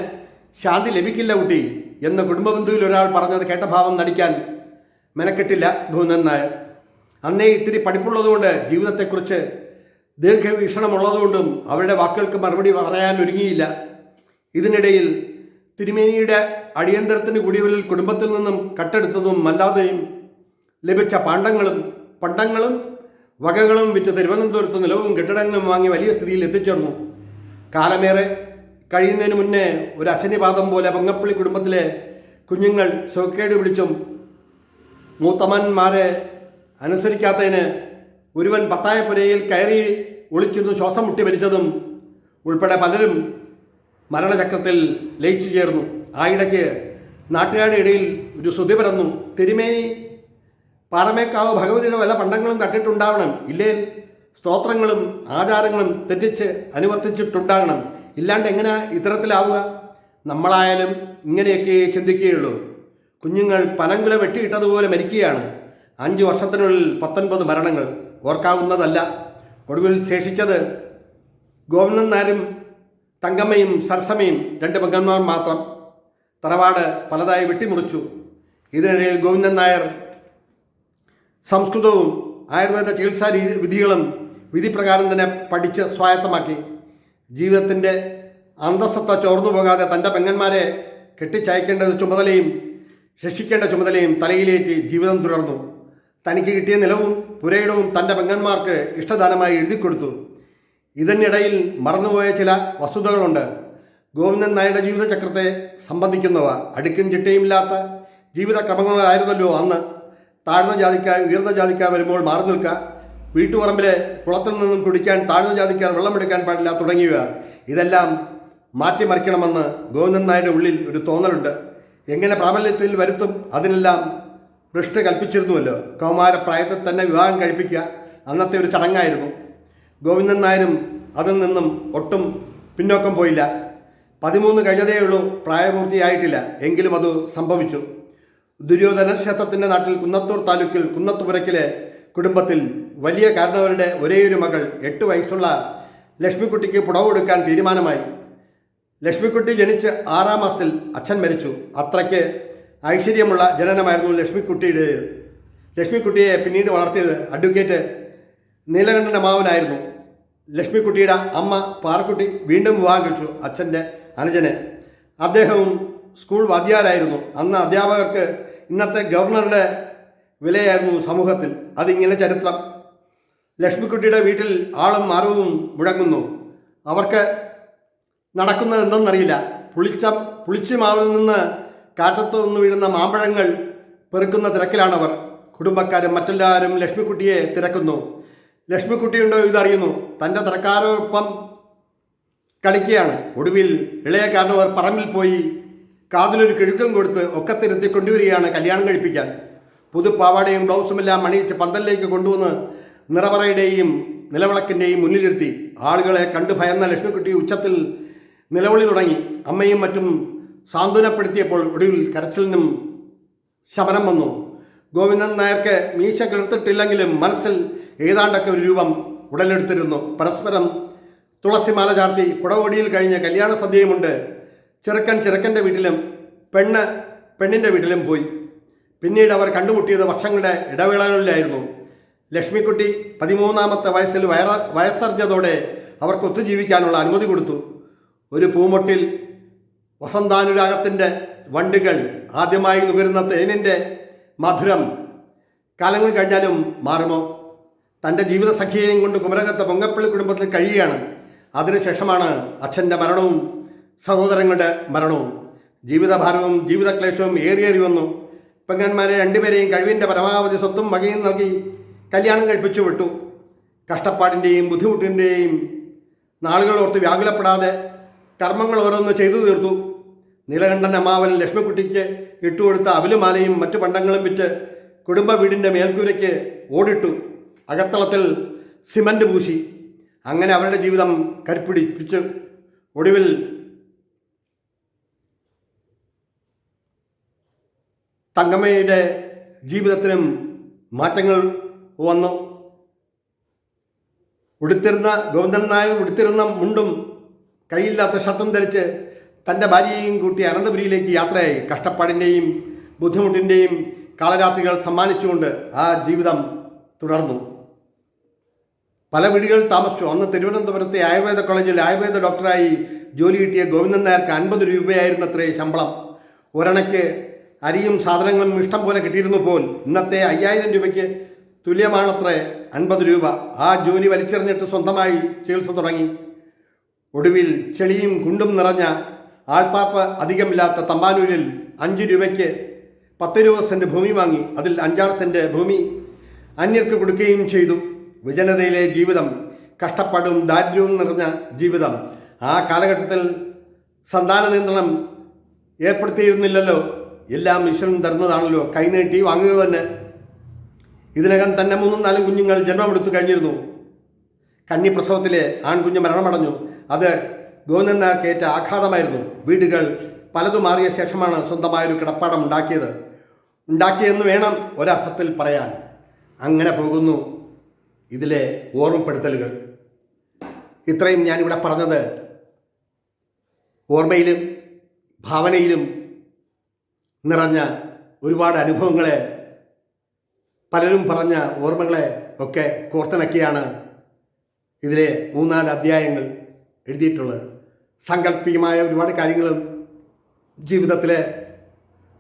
ശാന്തി ലഭിക്കില്ല കുട്ടി എന്ന് കുടുംബബന്ധുവിൽ ഒരാൾ പറഞ്ഞത് കേട്ട ഭാവം നടിക്കാൻ മെനക്കെട്ടില്ല ഗോവിന്ദൻ നായർ. അന്നേ ഇത്തിരി പഠിപ്പുള്ളതുകൊണ്ട്, ജീവിതത്തെക്കുറിച്ച് ദീർഘവീക്ഷണമുള്ളതുകൊണ്ടും അവരുടെ വാക്കുകൾക്ക് മറുപടി പറയാൻ ഒരുങ്ങിയില്ല. ഇതിനിടയിൽ തിരുമേനിയുടെ അടിയന്തരത്തിന് കുടിവലിൽ കുടുംബത്തിൽ നിന്നും കട്ടെടുത്തതും അല്ലാതെയും ലഭിച്ച പണ്ടങ്ങളും വകകളും വിറ്റ് തിരുവനന്തപുരത്ത് നിലവും കെട്ടിടങ്ങളും വാങ്ങി വലിയ സ്ഥിതിയിൽ എത്തിച്ചേർന്നു. കാലമേറെ കഴിയുന്നതിന് മുന്നേ ഒരു അശനിപാതം പോലെ പൊങ്ങപ്പള്ളി കുടുംബത്തിലെ കുഞ്ഞുങ്ങൾ സുഖക്കേട് പിടിച്ചും മൂത്തമ്മന്മാരെ അനുസരിക്കാത്തതിന് ഒരുവൻ പത്തായപ്പുരയിൽ കയറി ഒളിച്ചിരുന്നു ശ്വാസം മുട്ടി മരിച്ചതും ഉൾപ്പെടെ പലരും മരണചക്രത്തിൽ ലയിച്ചു ചേർന്നു. ആയിടയ്ക്ക് നാട്ടുകാരുടെ ഇടയിൽ ഒരു ശ്രുതി പരന്നു. തിരുമേനി പാറമേക്കാവ് ഭഗവതിയുടെ വല്ല പണ്ടങ്ങളും കണ്ടിട്ടുണ്ടാവണം, ഇല്ലേ സ്തോത്രങ്ങളും ആചാരങ്ങളും തെറ്റിച്ച് അനുവർത്തിച്ചിട്ടുണ്ടാകണം, ഇല്ലാണ്ട് എങ്ങനെ ഇത്തരത്തിലാവുക? നമ്മളായാലും ഇങ്ങനെയൊക്കെ ചിന്തിക്കുകയുള്ളൂ. കുഞ്ഞുങ്ങൾ പനങ്കുല വെട്ടിയിട്ടതുപോലെ മരിക്കുകയാണ്. 5 വർഷത്തിനുള്ളിൽ 19 മരണങ്ങൾ, ഓർക്കാവുന്നതല്ല. ഒടുവിൽ ശേഷിച്ചത് ഗോവിന്ദൻ നായരും തങ്കമ്മയും സരസമ്മയും 2 പെങ്ങന്മാർ മാത്രം. തറവാട് പലതായി വെട്ടിമുറിച്ചു. ഇതിനിടയിൽ ഗോവിന്ദൻ നായർ സംസ്കൃതവും ആയുർവേദ ചികിത്സാ വിധികളും വിധിപ്രകാരം തന്നെ പഠിച്ച് സ്വായത്തമാക്കി. ജീവിതത്തിൻ്റെ അന്തസ്സത്ത ചോർന്നു പോകാതെ തൻ്റെ പെങ്ങന്മാരെ കെട്ടിച്ചയക്കേണ്ട ചുമതലയും രക്ഷിക്കേണ്ട ചുമതലയും തലയിലേറ്റി ജീവിതം തുടർന്നു. തനിക്ക് കിട്ടിയ നിലവും പുരയിടവും തൻ്റെ പെങ്ങന്മാർക്ക് ഇഷ്ടദാനമായി എഴുതിക്കൊടുത്തു. ഇതിനിടയിൽ മറന്നുപോയ ചില വസ്തുതകളുണ്ട്. ഗോവിന്ദൻ നായരുടെ ജീവിതചക്രത്തെ സംബന്ധിക്കുന്നവ. അടുക്കും ചിട്ടയുമില്ലാത്ത ജീവിതക്രമങ്ങളായിരുന്നല്ലോ അന്ന്. താഴ്ന്ന ജാതിക്കാർ ഉയർന്ന ജാതിക്കാർ വരുമ്പോൾ മാറി നിൽക്കുക, വീട്ടുപറമ്പിലെ കുളത്തിൽ നിന്നും കുടിക്കാൻ താഴ്ന്ന ജാതിക്കാർ വെള്ളമെടുക്കാൻ പാടില്ല തുടങ്ങിയവ. ഇതെല്ലാം മാറ്റിമറിക്കണമെന്ന് ഗോവിന്ദൻ നായരുടെ ഉള്ളിൽ ഒരു തോന്നലുണ്ട്. എങ്ങനെ പ്രാബല്യത്തിൽ വരുത്തും? അതിനെല്ലാം പൃഷ്ഠ കൽപ്പിച്ചിരുന്നുവല്ലോ. കൗമാരപ്രായത്തിൽ തന്നെ വിവാഹം കഴിപ്പിക്കുക അന്നത്തെ ഒരു ചടങ്ങായിരുന്നു. ഗോവിന്ദൻ നായരും അതിൽ നിന്നും ഒട്ടും പിന്നോക്കം പോയില്ല. 13 കഴിഞ്ഞതേയുള്ളൂ, പ്രായപൂർത്തിയായിട്ടില്ല. എങ്കിലും അത് സംഭവിച്ചു. ദുര്യോധന ക്ഷേത്രത്തിൻ്റെ നാട്ടിൽ കുന്നത്തൂർ താലൂക്കിൽ കുന്നത്തുപുരയ്ക്കിലെ കുടുംബത്തിൽ വലിയ കാരണവരുടെ ഒരേയൊരു മകൾ 8 വയസ്സുള്ള ലക്ഷ്മിക്കുട്ടിക്ക് പുടവ് കൊടുക്കാൻ തീരുമാനമായി. ലക്ഷ്മിക്കുട്ടി ജനിച്ച് 6-ാം മാസത്തിൽ അച്ഛൻ മരിച്ചു. അത്രയ്ക്ക് ഐശ്വര്യമുള്ള ജനനമായിരുന്നു ലക്ഷ്മിക്കുട്ടിയുടെ. ലക്ഷ്മിക്കുട്ടിയെ പിന്നീട് വളർത്തിയത് അഡ്വക്കേറ്റ് നീലകണ്ഠൻ അമ്മാവനായിരുന്നു. ലക്ഷ്മിക്കുട്ടിയുടെ അമ്മ പാറക്കുട്ടി വീണ്ടും വിവാഹം കഴിച്ചു അച്ഛൻ്റെ അനുജനെ. അദ്ദേഹവും സ്കൂൾ വാദ്യാരായിരുന്നു. അന്ന് അധ്യാപകർക്ക് ഇന്നത്തെ ഗവർണറുടെ വിലയായിരുന്നു സമൂഹത്തിൽ. അതിങ്ങനെ ചരിത്രം. ലക്ഷ്മിക്കുട്ടിയുടെ വീട്ടിൽ ആളും മരവും മുഴങ്ങുന്നു. അവർക്ക് നടക്കുന്നത് എന്തെന്നറിയില്ല. പുളിച്ചിമാവിൽ നിന്ന് കാറ്റത്തു നിന്ന് വീഴുന്ന മാമ്പഴങ്ങൾ പെറുക്കുന്ന തിരക്കിലാണവർ. കുടുംബക്കാരും മറ്റെല്ലാവരും ലക്ഷ്മിക്കുട്ടിയെ തിരക്കുന്നു. ലക്ഷ്മിക്കുട്ടിയുണ്ടോ ഇതറിയുന്നു. തൻ്റെ തിരക്കാരോടൊപ്പം കളിക്കുകയാണ്. ഒടുവിൽ ഇളയ കാരണവർ പറമ്പിൽ പോയി കാതിലൊരു കിഴുക്കം കൊടുത്ത് ഒക്കത്തിരുത്തി കൊണ്ടുവരികയാണ് കല്യാണം കഴിപ്പിക്കാൻ. പുതുപ്പാവാടയും ബ്ലൗസുമെല്ലാം അണിയിച്ച് പന്തലിലേക്ക് കൊണ്ടുവന്ന് നിറവറയുടെയും നിലവിളക്കിൻ്റെയും മുന്നിലിരുത്തി. ആളുകളെ കണ്ടു ഭയന്ന ലക്ഷ്മിക്കുട്ടി ഉച്ചത്തിൽ നിലവിളി തുടങ്ങി. അമ്മയും മറ്റും സാന്ത്വനപ്പെടുത്തിയപ്പോൾ ഒടുവിൽ കരച്ചിലിനും ശമനം വന്നു. ഗോവിന്ദൻ നായർക്ക് മീശ കിളിർത്തിട്ടില്ലെങ്കിലും മനസ്സിൽ ഏതാണ്ടൊക്കെ ഒരു രൂപം ഉടലെടുത്തിരുന്നു. പരസ്പരം തുളസിമാല ചാർത്തി പുടവൊടിയിൽ കഴിഞ്ഞ് കല്യാണ സദ്യയുമുണ്ട്. ചെറുക്കൻ ചെറുക്കൻ്റെ വീട്ടിലും പെണ്ണിൻ്റെ വീട്ടിലും പോയി. പിന്നീട് അവർ കണ്ടുമുട്ടിയത് വർഷങ്ങളുടെ ഇടവേളകളിലായിരുന്നു. ലക്ഷ്മിക്കുട്ടി 13-ാമത്തെ വയസ്സിൽ വയസ്സറിഞ്ഞതോടെ അവർക്ക് ഒത്തുജീവിക്കാനുള്ള അനുമതി കൊടുത്തു. ഒരു പൂമൊട്ടിൽ വസന്താനുരാഗത്തിൻ്റെ വണ്ടുകൾ ആദ്യമായി നുകരുന്ന തേനിൻ്റെ മധുരം കാലങ്ങൾ കഴിഞ്ഞാലും മാറുമോ? തൻ്റെ ജീവിതസഖിയെയും കൊണ്ട് കുമരകത്തെ പൊങ്കപ്പള്ളി കുടുംബത്തിൽ കഴിയുകയാണ്. അതിനുശേഷമാണ് അച്ഛൻ്റെ മരണവും സഹോദരങ്ങളുടെ മരണവും. ജീവിതഭാരവും ജീവിതക്ലേശവും ഏറിയേറി വന്നു. പെങ്ങന്മാരെ 2 പേരെയും കഴിവിൻ്റെ പരമാവധി സ്വത്തും വകയും നൽകി കല്യാണം കഴിപ്പിച്ചു വിട്ടു. കഷ്ടപ്പാടിൻ്റെയും ബുദ്ധിമുട്ടിൻ്റെയും നാളുകൾ ഓർത്ത് വ്യാകുലപ്പെടാതെ കർമ്മങ്ങൾ ഓരോന്ന് ചെയ്തു തീർത്തു. നീലകണ്ഠൻ അമ്മാവൻ ലക്ഷ്മിക്കുട്ടിക്ക് ഇട്ടുകൊടുത്ത അവിലുമാലയും മറ്റു പണ്ടങ്ങളും വിറ്റ് കുടുംബ വീടിൻ്റെ മേൽക്കൂരയ്ക്ക് ഓടിട്ടു. അകത്തളത്തിൽ സിമൻ്റ് പൂശി. അങ്ങനെ അവരുടെ ജീവിതം കരുപ്പിടിപ്പിച്ചു. ഒടുവിൽ തങ്കമ്മയുടെ ജീവിതത്തിനും മാറ്റങ്ങൾ വന്നു. ഗോവിന്ദൻ നായർ ഉടുത്തിരുന്ന മുണ്ടും കൈയില്ലാത്ത ഷർട്ടും ധരിച്ച് തൻ്റെ ഭാര്യയെയും കൂട്ടി അനന്തപുരിയിലേക്ക് യാത്രയായി. കഷ്ടപ്പാടിൻ്റെയും ബുദ്ധിമുട്ടിൻ്റെയും കാളരാത്രികൾ സമ്മാനിച്ചുകൊണ്ട് ആ ജീവിതം തുടർന്നു. പല വീടുകളിൽ താമസിച്ചു. അന്ന് തിരുവനന്തപുരത്തെ ആയുർവേദ കോളേജിൽ ആയുർവേദ ഡോക്ടറായി ജോലി കിട്ടിയ ഗോവിന്ദൻ നായർക്ക് 50 രൂപയായിരുന്നത്രേ ശമ്പളം. ഒരണയ്ക്ക് അരിയും സാധനങ്ങളും ഇഷ്ടം പോലെ കിട്ടിയിരുന്നു പോൽ. ഇന്നത്തെ 5000 രൂപയ്ക്ക് തുല്യമാണത്രേ 50 രൂപ. ആ ജോലി വലിച്ചെറിഞ്ഞിട്ട് സ്വന്തമായി ചികിത്സ തുടങ്ങി. ഒടുവിൽ ചെളിയും കുണ്ടും നിറഞ്ഞ ആൾപ്പാർപ്പ് അധികമില്ലാത്ത തമ്പാനൂരിൽ 5 രൂപയ്ക്ക് 10 സെൻറ്റ് ഭൂമി വാങ്ങി. അതിൽ 5-6 സെൻറ്റ് ഭൂമി അന്യർക്ക് കൊടുക്കുകയും ചെയ്തു. വിജനതയിലെ ജീവിതം, കഷ്ടപ്പാടും ദാരിദ്ര്യവും നിറഞ്ഞ ജീവിതം. ആ കാലഘട്ടത്തിൽ സന്താന നിയന്ത്രണം ഏർപ്പെടുത്തിയിരുന്നില്ലല്ലോ. എല്ലാം ഈശ്വരൻ തരുന്നതാണല്ലോ, കൈനീട്ടി വാങ്ങുക തന്നെ. ഇതിനകം തന്നെ 3-4 കുഞ്ഞുങ്ങൾ ജന്മമെടുത്തു കഴിഞ്ഞിരുന്നു. കന്നിപ്രസവത്തിലെ ആൺകുഞ്ഞ് മരണമടഞ്ഞു. അത് ഗോവിന്ദനാഥേറ്റ ആഘാതമായിരുന്നു. വീടുകൾ പലതും മാറിയ ശേഷമാണ് സ്വന്തമായൊരു കിടപ്പാടം ഉണ്ടാക്കിയെന്ന് വേണം ഒരർത്ഥത്തിൽ പറയാൻ. അങ്ങനെ പോകുന്നു ഇതിലെ ഓർമ്മപ്പെടുത്തലുകൾ. ഇത്രയും ഞാനിവിടെ പറഞ്ഞത് ഓർമ്മയിലും ഭാവനയിലും നിറഞ്ഞ ഒരുപാട് അനുഭവങ്ങളെ, പലരും പറഞ്ഞ ഓർമ്മകളെ ഒക്കെ കോർത്തിണക്കിയാണ് ഇതിലെ 3-4 അധ്യായങ്ങൾ എഴുതിയിട്ടുള്ളത്. സാങ്കല്പികമായ ഒരുപാട് കാര്യങ്ങളും ജീവിതത്തിലെ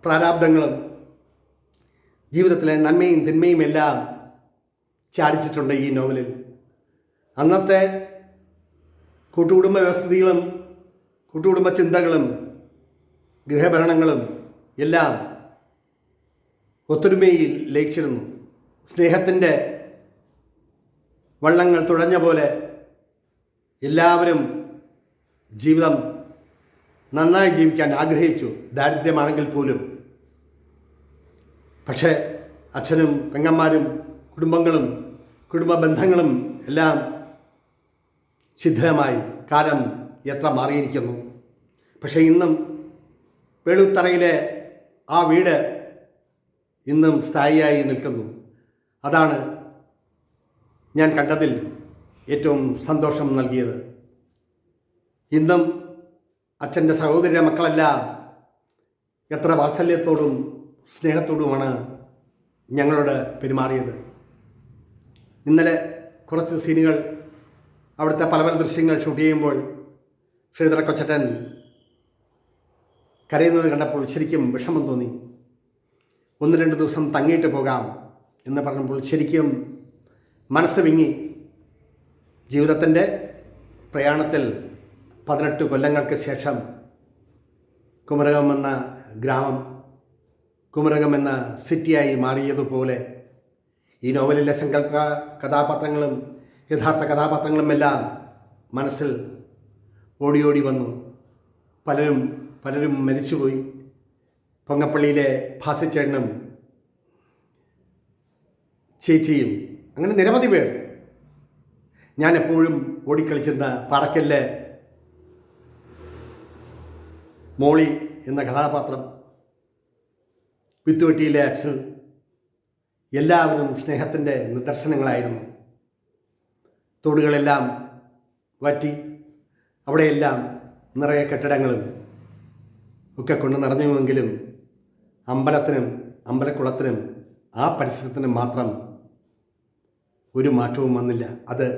പ്രാരാബ്ദങ്ങളും ജീവിതത്തിലെ നന്മയും തിന്മയും എല്ലാം ചാലിച്ചിട്ടുണ്ട് ഈ നോവലിൽ. അന്നത്തെ കൂട്ടുകുടുംബ വ്യവസ്ഥിതികളും കൂട്ടുകുടുംബ ചിന്തകളും ഗൃഹഭരണങ്ങളും എല്ലാം ഒത്തൊരുമയിൽ ലയിച്ചിരുന്നു. സ്നേഹത്തിൻ്റെ വള്ളങ്ങൾ തുഴഞ്ഞ പോലെ എല്ലാവരും ജീവിതം നന്നായി ജീവിക്കാൻ ആഗ്രഹിച്ചു, ദാരിദ്ര്യമാണെങ്കിൽ പോലും. പക്ഷേ അച്ഛനും പെങ്ങന്മാരും കുടുംബങ്ങളും കുടുംബ ബന്ധങ്ങളും എല്ലാം ശിഥിലമായി. കാലം എത്ര മാറിയിരിക്കുന്നു. പക്ഷേ ഇന്നും വെളുത്തറയിലെ ആ വീട് ഇന്നും സ്ഥായിയായി നിൽക്കുന്നു. അതാണ് ഞാൻ കണ്ടതിൽ ഏറ്റവും സന്തോഷം നൽകിയത്. ഇന്നും അച്ഛൻ്റെ സഹോദരിയുടെ മക്കളെല്ലാം എത്ര വാത്സല്യത്തോടും സ്നേഹത്തോടുമാണ് ഞങ്ങളോട് പെരുമാറിയത്. ഇന്നലെ കുറച്ച് സീനുകൾ, അവിടുത്തെ പല പല ദൃശ്യങ്ങൾ ഷൂട്ട് ചെയ്യുമ്പോൾ ശ്രീധര കൊച്ചട്ടൻ കരയുന്നത് കണ്ടപ്പോൾ ശരിക്കും വിഷമം തോന്നി. 1-2 ദിവസം തങ്ങിയിട്ട് പോകാം എന്ന് പറഞ്ഞപ്പോൾ ശരിക്കും മനസ്സ് വിങ്ങി. ജീവിതത്തിൻ്റെ പ്രയാണത്തിൽ 18 കൊല്ലങ്ങൾക്ക് ശേഷം കുമരകം എന്ന ഗ്രാമം കുമരകം എന്ന സിറ്റിയായി മാറിയതുപോലെ ഈ നോവലിലെ സങ്കല്പ കഥാപാത്രങ്ങളും യഥാർത്ഥ കഥാപാത്രങ്ങളുമെല്ലാം മനസ്സിൽ ഓടി വന്നു. പലരും മരിച്ചുപോയി. പൊങ്ങപ്പള്ളിയിലെ ഭാസിച്ചേട്ടനും ചേച്ചിയും, അങ്ങനെ നിരവധി പേർ. ഞാൻ എപ്പോഴും ഓടിക്കളിച്ചിരുന്ന പാറക്കല്ലെ മോളി എന്ന കഥാപാത്രം, വിത്തുവെട്ടിയിലെ അച്ഛൻ, എല്ലാവരും സ്നേഹത്തിൻ്റെ നിദർശനങ്ങളായിരുന്നു. തോടുകളെല്ലാം വറ്റി, അവിടെയെല്ലാം നിറയെ കെട്ടിടങ്ങളും ഒക്കെ കൊണ്ട് നിറഞ്ഞുവെങ്കിലും അമ്പലത്തിനും അമ്പലക്കുളത്തിനും ആ പരിസരത്തിനും മാത്രം ഒരു മാറ്റവും വന്നില്ല. അത്